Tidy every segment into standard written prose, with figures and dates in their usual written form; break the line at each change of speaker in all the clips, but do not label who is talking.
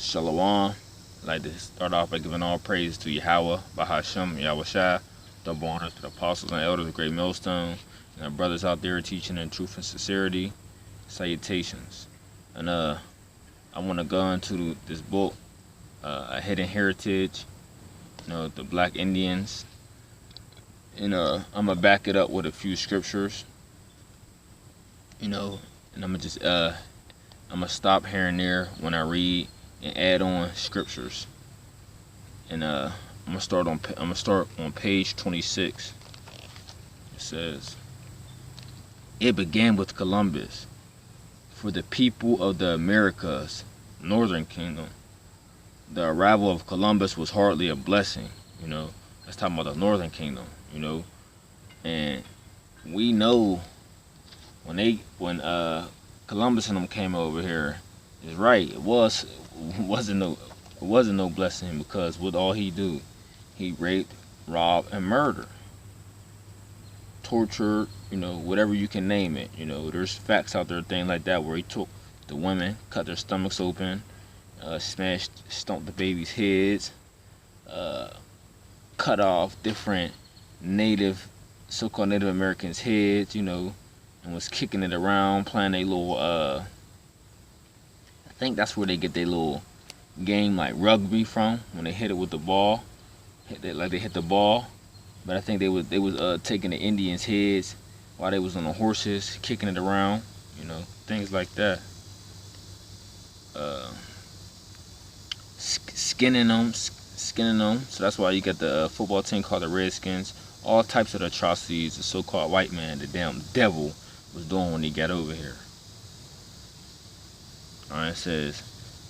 Shalom. I'd like to start off by giving all praise to Yahawah Bahasham Yahawashi, double honors to the apostles and elders of Great Millstone, and our brothers out there teaching in truth and sincerity. Salutations. And I want to go into this book, A Hidden Heritage, the Black Indians. And I'm gonna back it up with a few scriptures, and I'm gonna stop here and there when I read and add on scriptures. And I'm gonna start on page 26. It says, "It began with Columbus. For the people of the Americas, Northern Kingdom, the arrival of Columbus was hardly a blessing." That's talking about the Northern Kingdom. And we know when Columbus and them came over here, is right. It wasn't no blessing, because what all he do, he raped, robbed, and murdered, tortured, whatever you can name it. There's facts out there, things like that, where he took the women, cut their stomachs open, stomped the babies' heads, cut off different so-called Native Americans' heads, and was kicking it around, playing a little, I think that's where they get their little game like rugby from, when they hit it with the ball, they hit the ball. But I think they was taking the Indians' heads while they was on the horses, kicking it around, things like that. Skinning them. So that's why you got the football team called the Redskins. All types of atrocities the so-called white man, the damn devil, was doing when he got over here. Alright, it says,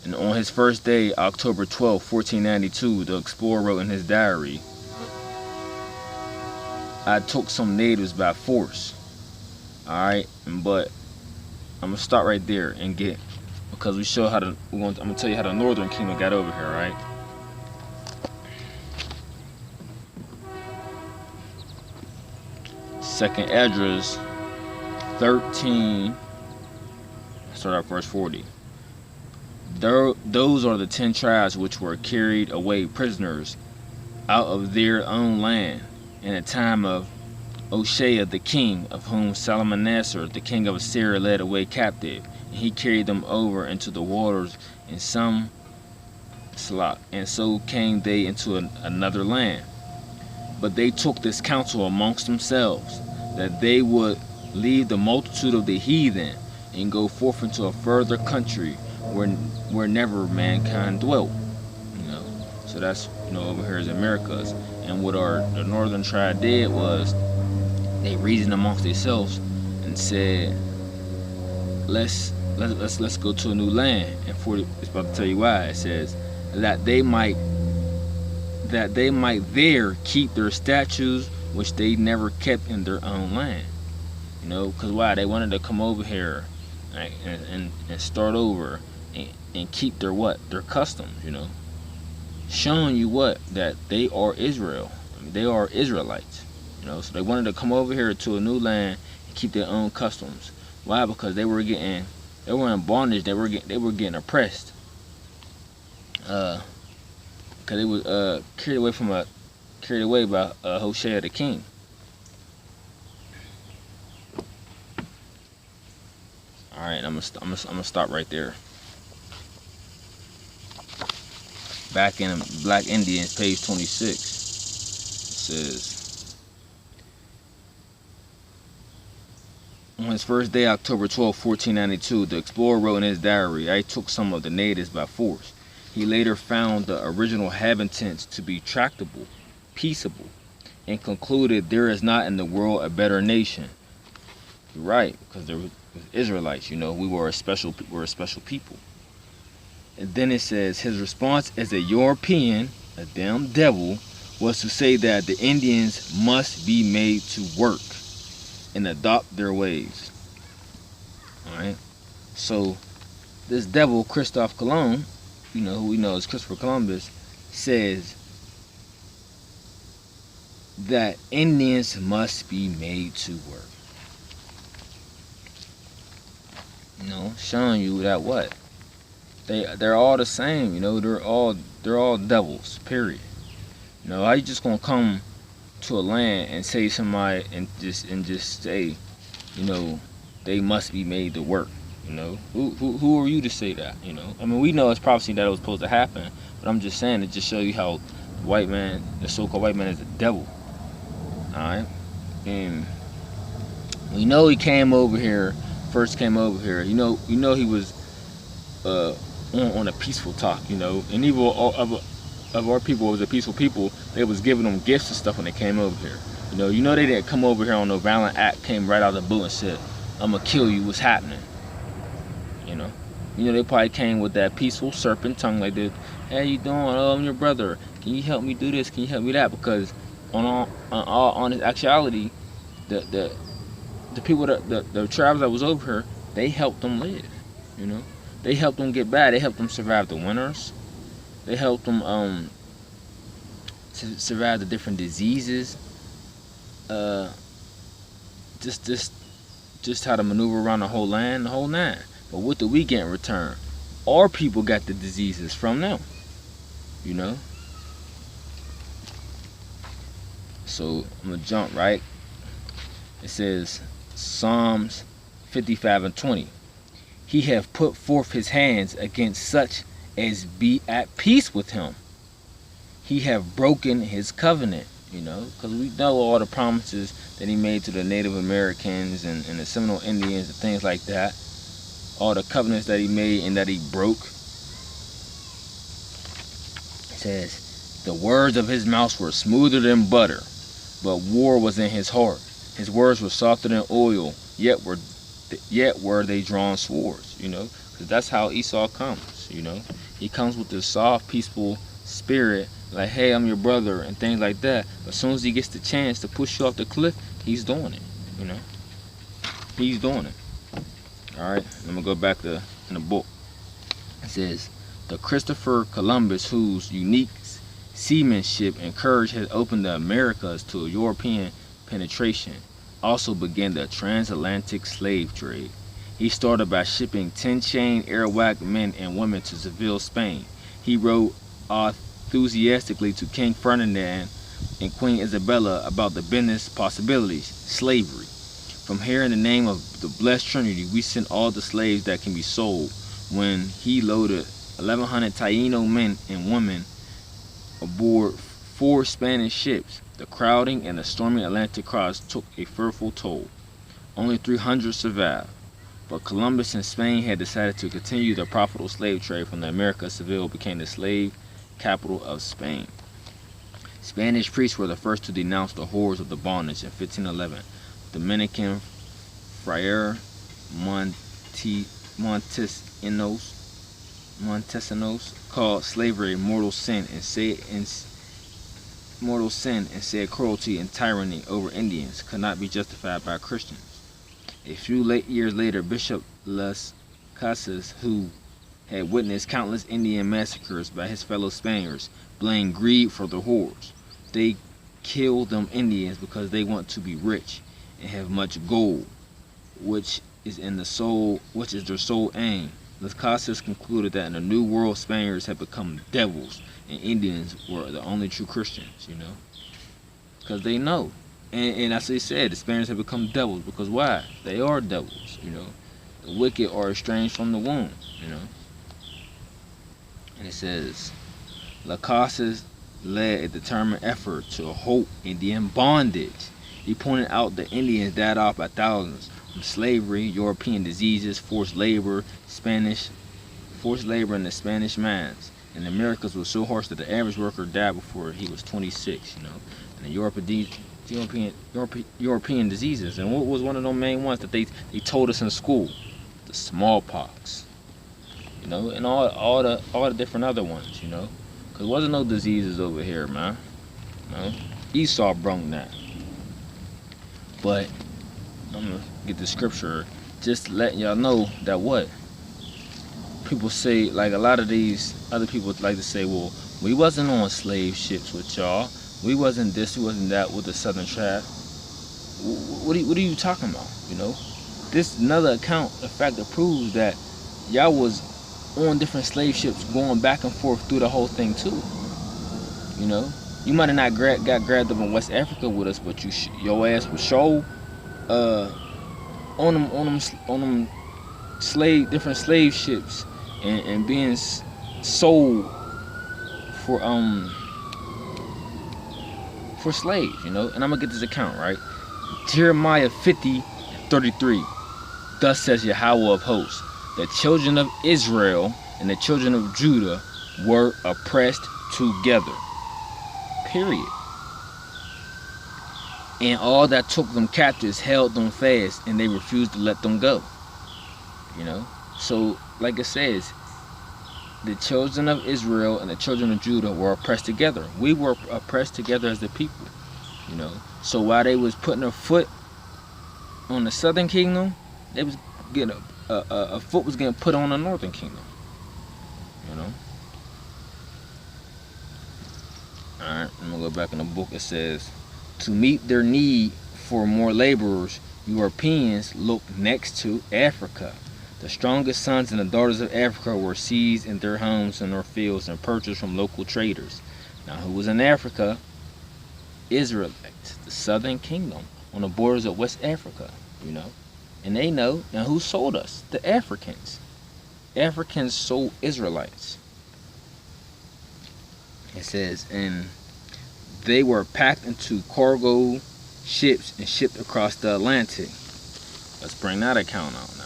and on his first day, October 12, 1492, the explorer wrote in his diary, "I took some natives by force." Alright, but I'm gonna start right there and because I'm gonna tell you how the Northern Kingdom got over here, right? Second Esdras 13, start at verse 40. "Those are the 10 tribes which were carried away prisoners out of their own land in the time of Oshea the king, of whom Salmanassar the king of Assyria led away captive, and he carried them over into the waters in some slot, and so came they into another land. But they took this counsel amongst themselves, that they would leave the multitude of the heathen and go forth into a further country where never mankind dwelt." So that's over here is Americas. And what the northern tribe did was they reasoned amongst themselves and said, let's go to a new land. And it's about to tell you why. It says that they might there keep their statues which they never kept in their own land. Because why? They wanted to come over here, right, and start over and keep their customs, showing you that they are Israel. They are Israelites, so they wanted to come over here to a new land and keep their own customs. Why? Because they were in bondage. They were getting oppressed. Because they was carried away by Hoshea the king. All right, I'm gonna stop right there. Back in Black Indians, page 26. It says, on his first day, October 12, 1492, the explorer wrote in his diary, "I took some of the natives by force." He later found the original inhabitants to be tractable, peaceable, and concluded there is not in the world a better nation. You're right, because there were Israelites. We were a special people. And then it says his response as a European, a damn devil, was to say that the Indians must be made to work and adopt their ways. All right. So this devil, Christophe Colomb, who we know as Christopher Columbus, says that Indians must be made to work. Showing you that They're all the same, you know. They're all devils. Period. You know, how you just gonna come to a land and say somebody and just say, you know, they must be made to work. You know, who are you to say that? You know, I mean, we know it's prophecy that it was supposed to happen, but I'm just saying it just show you how the white man, the so-called white man, is the devil. All right, and we know he came over here, first came over here. You know he was on a peaceful talk. You know, and even of our people was a peaceful people. They was giving them gifts and stuff when they came over here. You know they didn't come over here on no violent act. Came right out of the blue and said, "I'm gonna kill you. What's happening?" You know they probably came with that peaceful serpent tongue like this. Hey, how you doing? Oh, I'm your brother. Can you help me do this? Can you help me that? Because on its actuality, the people the tribes that was over here, they helped them live. You know, they helped them get by. They helped them survive the winters. They helped them to survive the different diseases. Uh, just how to maneuver around the whole land, the whole nine. But what do we get in return? Our people got the diseases from them. You know. So I'm gonna jump right. It says Psalms 55:20. He hath put forth his hands against such as be at peace with him. He have broken his covenant. You know, because we know all the promises that he made to the Native Americans and the Seminole Indians and things like that. All the covenants that he made and that he broke. It says, the words of his mouth were smoother than butter, but war was in his heart. His words were softer than oil, yet were they drawn swords. You know, because that's how Esau comes. You know, he comes with this soft, peaceful spirit, like, hey, I'm your brother, and things like that. But as soon as he gets the chance to push you off the cliff, he's doing it. You know, he's doing it. All right, I'm gonna go back to in the book. It says, the Christopher Columbus, whose unique seamanship and courage has opened the Americas to European penetration, also began the transatlantic slave trade. He started by shipping 10-chain Arawak men and women to Seville, Spain. He wrote enthusiastically to King Ferdinand and Queen Isabella about the business possibilities, slavery. From here, in the name of the blessed Trinity, we sent all the slaves that can be sold. When he loaded 1,100 Taino men and women aboard 4 Spanish ships, the crowding and the stormy Atlantic cross took a fearful toll. Only 300 survived. But Columbus and Spain had decided to continue the profitable slave trade from the Americas. Seville became the slave capital of Spain. Spanish priests were the first to denounce the horrors of the bondage in 1511. Dominican Friar Montesinos called slavery a mortal sin and said cruelty and tyranny over Indians could not be justified by Christians. A few years later, Bishop Las Casas, who had witnessed countless Indian massacres by his fellow Spaniards, blamed greed for the horrors. They kill them Indians because they want to be rich and have much gold, which is their sole aim. Las Casas concluded that in the New World, Spaniards had become devils and Indians were the only true Christians, you know, because they know. And that's what he said, the Spaniards have become devils, because why? They are devils, you know. The wicked are estranged from the womb, you know. And it says, Las Casas led a determined effort to halt Indian bondage. He pointed out the Indians died off by thousands from slavery, European diseases, forced labor in the Spanish mines. And the Americas was so harsh that the average worker died before he was 26, you know. And the European diseases. And what was one of those main ones that they told us in school? The smallpox. You know, and all the different other ones, you know. Because there wasn't no diseases over here, man. You know? Esau brung that. But I'm gonna get the scripture, just letting y'all know that what people say, like a lot of these other people like to say, well, we wasn't on slave ships with y'all, we wasn't this, we wasn't that with the southern tribe. What are you talking about? You know, this another account, the fact that proves that y'all was on different slave ships going back and forth through the whole thing too. You know, you might have not got grabbed up in West Africa with us, but your ass was show uh on them different slave ships and being sold for slaves. You know, and I'm gonna get this account right. Jeremiah 50:33. Thus says Yahawah of hosts, the children of Israel and the children of Judah were oppressed together. Period. And all that took them captives held them fast, and they refused to let them go. You know? So, like it says, the children of Israel and the children of Judah were oppressed together. We were oppressed together as the people. You know? So while they was putting a foot on the southern kingdom, they was getting a foot was getting put on the northern kingdom. You know? Alright, I'm gonna go back in the book. It says, to meet their need for more laborers, Europeans looked next to Africa. The strongest sons and the daughters of Africa were seized in their homes and their fields and purchased from local traders. Now, who was in Africa? Israelites, the southern kingdom on the borders of West Africa, you know. And they know. Now, who sold us? The Africans. Africans sold Israelites. It says, and they were packed into cargo ships and shipped across the Atlantic. Let's bring that account out now.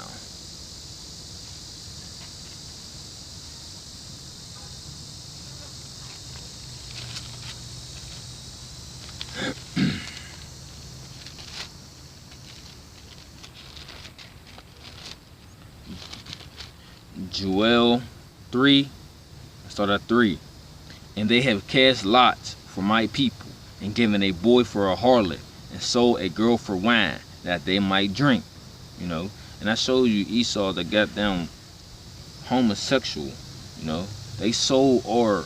Joel 3, start at 3. And they have cast lots for my people, and given a boy for a harlot, and sold a girl for wine, that they might drink. You know, and I showed you Esau, the goddamn homosexual. You know, they sold our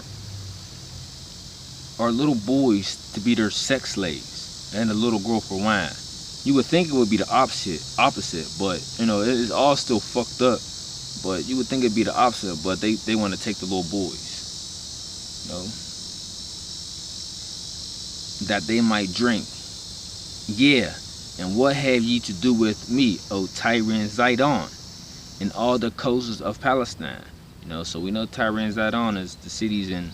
little boys to be their sex slaves, and a little girl for wine. You would think it would be the opposite, but you know, it's all still fucked up. But you would think it'd be the opposite, but they want to take the little boys, you know, that they might drink. Yeah, and what have ye to do with me, O Tyre and Zidon, and all the coasts of Palestine? You know, so we know Tyre and Zidon is the cities in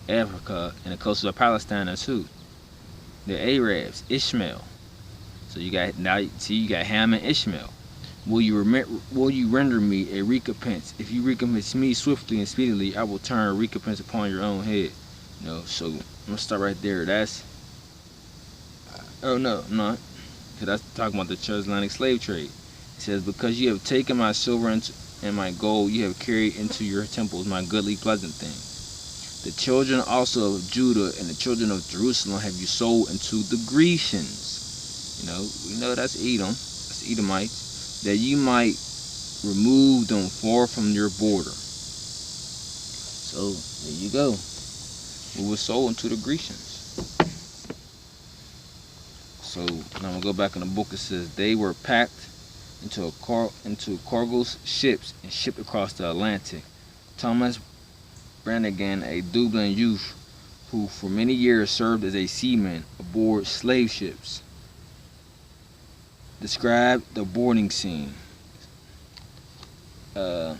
Africa, and the coasts of Palestine is who? The Arabs, Ishmael. So you got Ham and Ishmael. Will you render me a recompense? If you recompense me swiftly and speedily, I will turn a recompense upon your own head. You know, so I'm gonna start right there. That's oh no, I'm not, because that's talking about the transatlantic slave trade. It says, because you have taken my silver and my gold, you have carried into your temples my goodly pleasant things. The children also of Judah and the children of Jerusalem have you sold unto the Grecians. You know, we know that's Edom, that's Edomites. That you might remove them far from your border. So there you go. We were sold into the Grecians. So now I'm gonna go back in the book. It says they were packed into cargo ships and shipped across the Atlantic. Thomas Brannigan, a Dublin youth who for many years served as a seaman aboard slave ships, describe the boarding scene. Now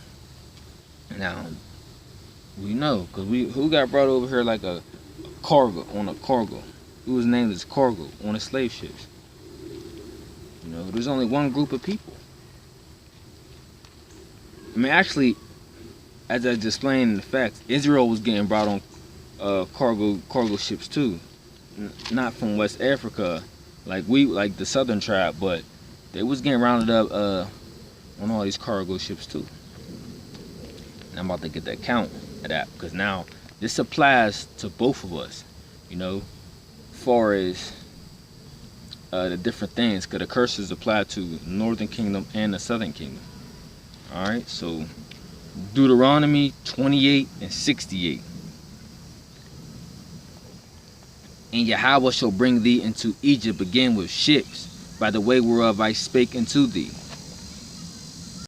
we know, because who got brought over here like a cargo on a cargo. Who was named as cargo on the slave ships. You know, there's only one group of people. I mean, actually, as I just explained in the facts, Israel was getting brought on cargo ships too, not from West Africa, like the southern tribe, but they was getting rounded up on all these cargo ships too. And I'm about to get that count of that, because now this applies to both of us, you know, far as the different things, because the curses apply to the northern kingdom and the southern kingdom. All right, so Deuteronomy 28:68. And Yahawah shall bring thee into Egypt again with ships, by the way whereof I spake unto thee.